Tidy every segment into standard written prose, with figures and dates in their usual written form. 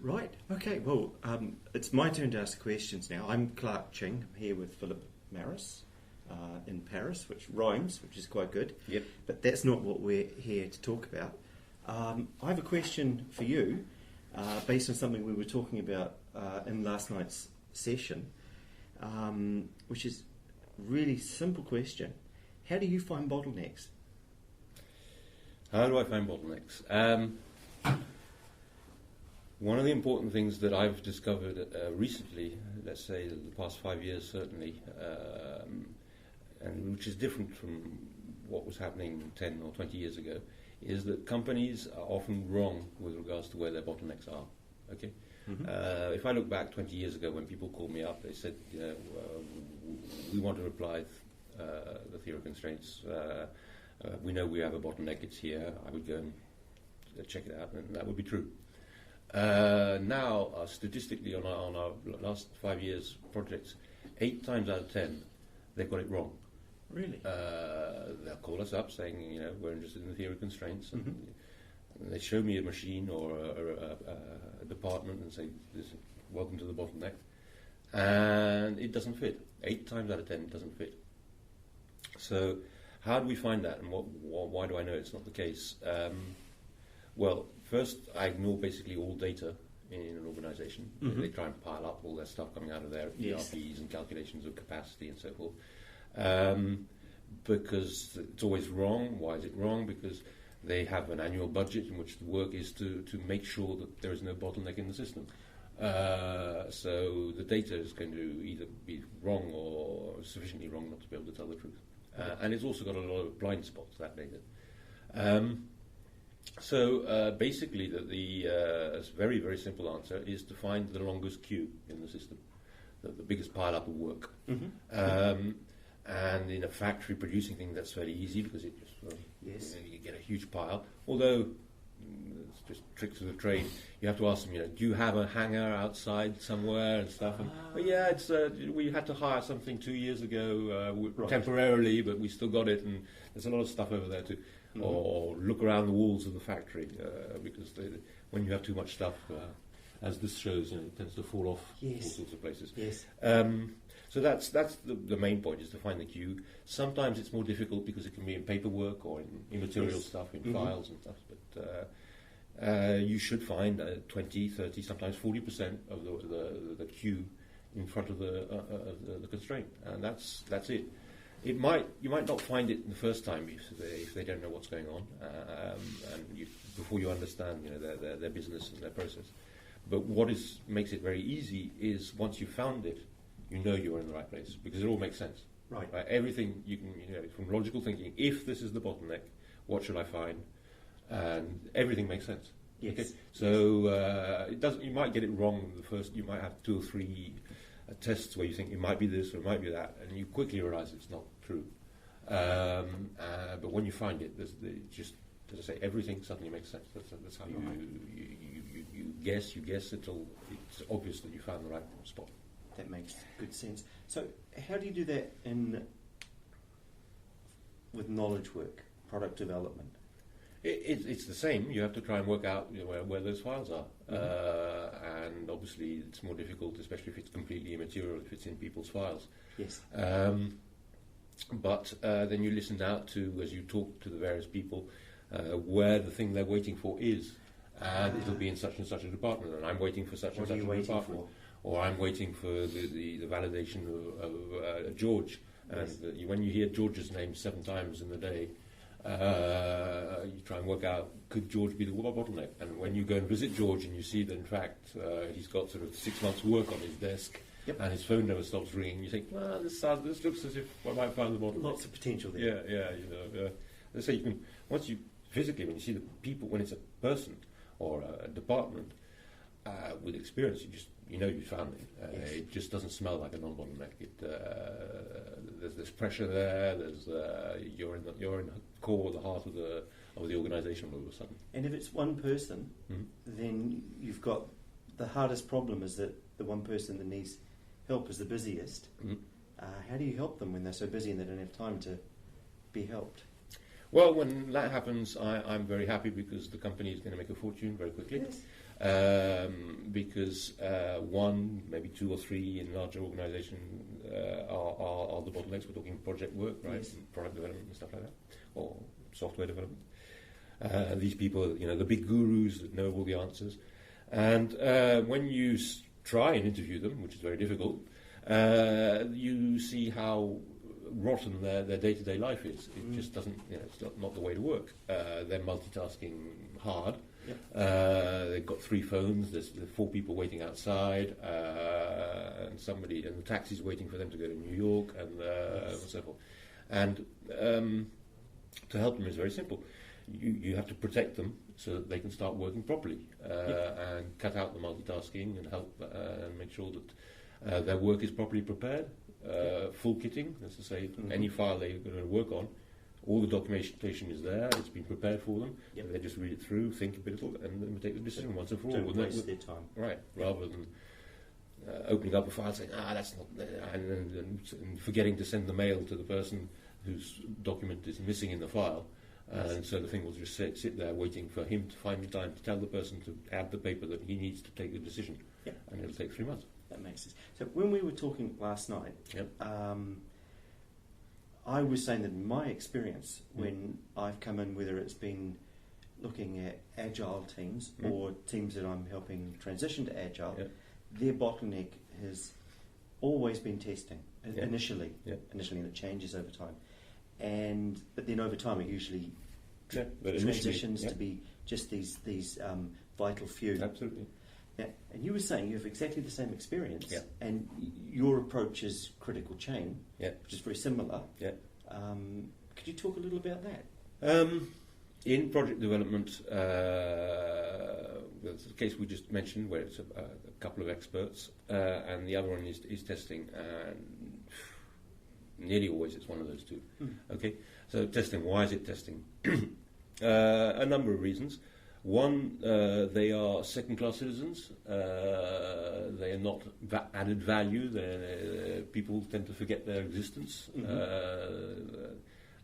Right. Okay. Well, it's my turn to ask questions now. I'm Clarke Ching. I'm here with Philip Marris in Paris, which rhymes, which is quite good. Yep. But that's not what we're here to talk about. I have a question for you, based on something we were talking about in last night's session, which is a really simple question. How do you find bottlenecks? How do I find bottlenecks? One of the important things that I've discovered recently, let's say the past 5 years certainly, and which is different from what was happening 10 or 20 years ago, is that companies are often wrong with regards to where their bottlenecks are. Okay. Mm-hmm. If I look back 20 years ago when people called me up, they said, we want to apply the theory of constraints. We know we have a bottleneck, it's here. I would go and check it out, and that would be true. Now, statistically, on our last 5 years projects, 8 times out of 10, they've got it wrong. Really? They'll call us up saying, we're interested in the theory of constraints, and they show me a machine or a department and say, welcome to the bottleneck, and it doesn't fit. 8 times out of 10, it doesn't fit. So, how do we find that, and why do I know it's not the case? Well, first, I ignore basically all data in an organization. They try and pile up all their stuff coming out of their ERPs and calculations of capacity and so forth. Because it's always wrong. Why is it wrong? Because they have an annual budget in which the work is to make sure that there is no bottleneck in the system. So the data is going to either be wrong or sufficiently wrong not to be able to tell the truth. And it's also got a lot of blind spots, that data. So basically, the very, very simple answer is to find the longest queue in the system, the biggest pile up of work. And in a factory producing thing, that's very easy because it just you get a huge pile. Although it's just tricks of the trade. You have to ask them, do you have a hangar outside somewhere and stuff? And, it's we had to hire something 2 years ago temporarily, but we still got it, and there's a lot of stuff over there too. Or look around the walls of the factory because when you have too much stuff, as this shows, it tends to fall off all sorts of places. Yes. So that's the main point, is to find the queue. Sometimes it's more difficult because it can be in paperwork or in immaterial stuff, in files and stuff. But you should find 20, 30, sometimes 40% of the queue in front of the constraint, and that's it. You might not find it the first time if they don't know what's going on, and before you understand their business and their process. But what makes it very easy is once you've found it, you're in the right place because it all makes sense. Right. Everything you can from logical thinking. If this is the bottleneck, what should I find? And everything makes sense. Yes. Okay? So it doesn't. You might get it wrong the first. You might have 2 or 3 tests where you think it might be this or it might be that, and you quickly realise it's not true. But when you find it, just as I say, everything suddenly makes sense. That's how you guess until it's obvious that you found the right spot. That makes good sense. So, how do you do that with knowledge work, product development? It's the same. You have to try and work out where those files are, and obviously it's more difficult, especially if it's completely immaterial, if it's in people's files. Yes. But then you listen out to, as you talk to the various people, where the thing they're waiting for is, and it'll be in such and such a department, and I'm waiting for such and such a department, or I'm waiting for the validation of George. And when you hear George's name 7 times in the day, you try and work out, could George be the bottleneck? And when you go and visit George and you see that in fact he's got sort of 6 months work on his desk, and his phone never stops ringing, you think, well, this looks as if I might find the bottleneck. Lots of potential there. Let's say when you see the people, when it's a person or a department with experience, you found it. It just doesn't smell like a non-bottleneck. There's pressure there. You're in the core, the heart of the organisation all of a sudden. And if it's one person, then you've got the hardest problem is that the one person that needs help is the busiest. How do you help them when they're so busy and they don't have time to be helped? Well, when that happens, I'm very happy because the company is going to make a fortune very quickly. Yes. Because one, maybe two or three in larger organisation are the bottlenecks. We're talking project work, right? Yes. And product development and stuff like that, or software development. These people, the big gurus that know all the answers. And when you try and interview them, which is very difficult, you see how rotten their day-to-day life is. It just doesn't, it's not the way to work. They're multitasking hard. Yep. They've got 3 phones. There's 4 people waiting outside, and the taxi's waiting for them to go to New York, and so forth. And to help them is very simple. You have to protect them so that they can start working properly, and cut out the multitasking and help and make sure that their work is properly prepared. Full kitting, that's to say, any file they're going to work on, all the documentation is there, it's been prepared for them. Yep. They just read it through, think a bit, and then take the decision once and for all. Don't waste their time. Right, rather than opening up a file saying, that's not there, and forgetting to send the mail to the person whose document is missing in the file. And so the thing will just sit there waiting for him to find the time to tell the person to add the paper that he needs to take the decision. Yep. And it'll take 3 months. That makes sense. So when we were talking last night, yep. I was saying that in my experience, when I've come in, whether it's been looking at agile teams or teams that I'm helping transition to agile, their bottleneck has always been testing initially, and it changes over time. But then over time it usually transitions to be just these vital few. Absolutely. Yeah, and you were saying you have exactly the same experience, and your approach is critical chain, which is very similar. Yeah. Could you talk a little about that? In project development, there's the case we just mentioned where it's a couple of experts, and the other one is testing, and nearly always it's one of those two. Okay, so testing. Why is it testing? A number of reasons. One, they are second-class citizens. They are not added value. People tend to forget their existence,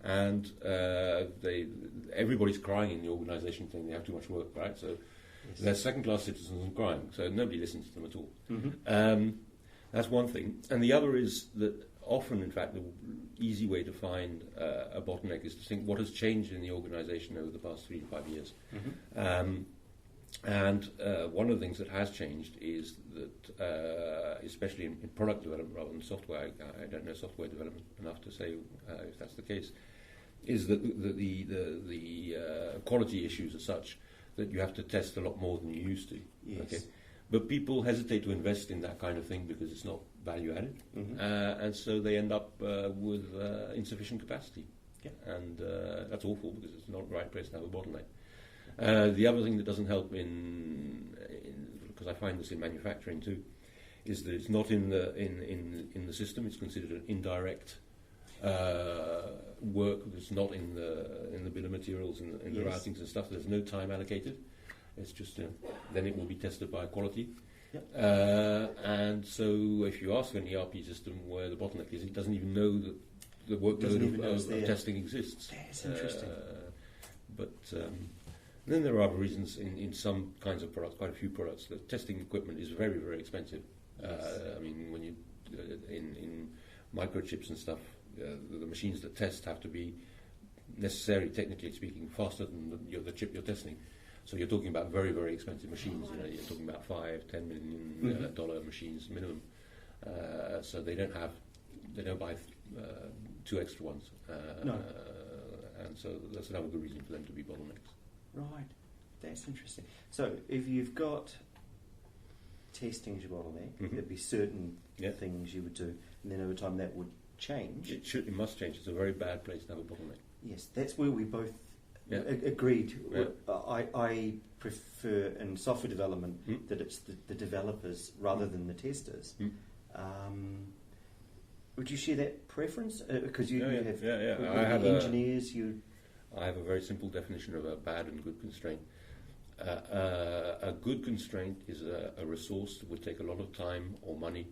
and everybody's crying in the organisation saying they have too much work, right? So they're second-class citizens and crying. So nobody listens to them at all. That's one thing, and the other is that often, in fact, the easy way to find a bottleneck is to think what has changed in the organisation over the past 3 to 5 years. And one of the things that has changed is that, especially in product development rather than software, I don't know software development enough to say if that's the case, is that the quality issues are such that you have to test a lot more than you used to. Yes. Okay? But people hesitate to invest in that kind of thing because it's not value added, and so they end up with insufficient capacity, and that's awful because it's not the right place to have a bottleneck. The other thing that doesn't help because I find this in manufacturing too, is that it's not in the system. It's considered an indirect work. It's not in the bill of materials and in the routings and stuff. There's no time allocated. It's just then it will be tested by quality. And so if you ask an ERP system where the bottleneck is, it doesn't even know that the workload of testing exists. That's interesting. But then there are other reasons in some kinds of products, quite a few products, that testing equipment is very, very expensive. I mean, when you in microchips and stuff, the machines that test have to be necessarily, technically speaking, faster than the chip you're testing. So you're talking about very, very expensive machines. You're talking about $5-10 million dollar machines minimum. So they don't buy 2 extra ones. No. And so that's another good reason for them to be bottlenecks. Right, that's interesting. So if you've got testing as your bottleneck, there'd be certain things you would do, and then over time that would change. It must change. It's a very bad place to have a bottleneck. Yes, that's where we both agreed. I prefer in software development that it's the developers rather than the testers. Would you share that preference? Because you have engineers. I have a very simple definition of a bad and good constraint. A good constraint is a resource that would take a lot of time or money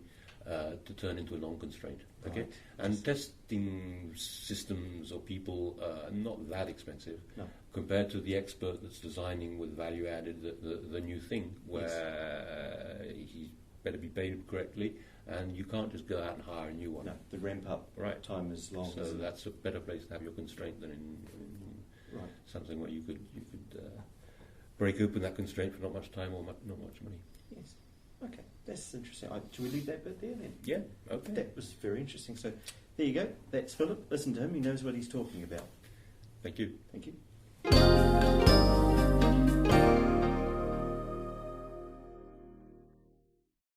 to turn into a non-constraint. Okay, Right. and testing systems or people are not that expensive No. compared to the expert that's designing with value added the new thing, where he better be paid correctly, and you can't just go out and hire a new one. No, the ramp up Right. time is long. So isn't it? that's a better place to have your constraint than in Right. something where you could break open that constraint for not much time or not much money. Yes. Okay, that's interesting. Should we leave that bit there then? Yeah. Okay. That was very interesting. So there you go. That's Philip. Listen to him. He knows what he's talking about. Thank you. Thank you.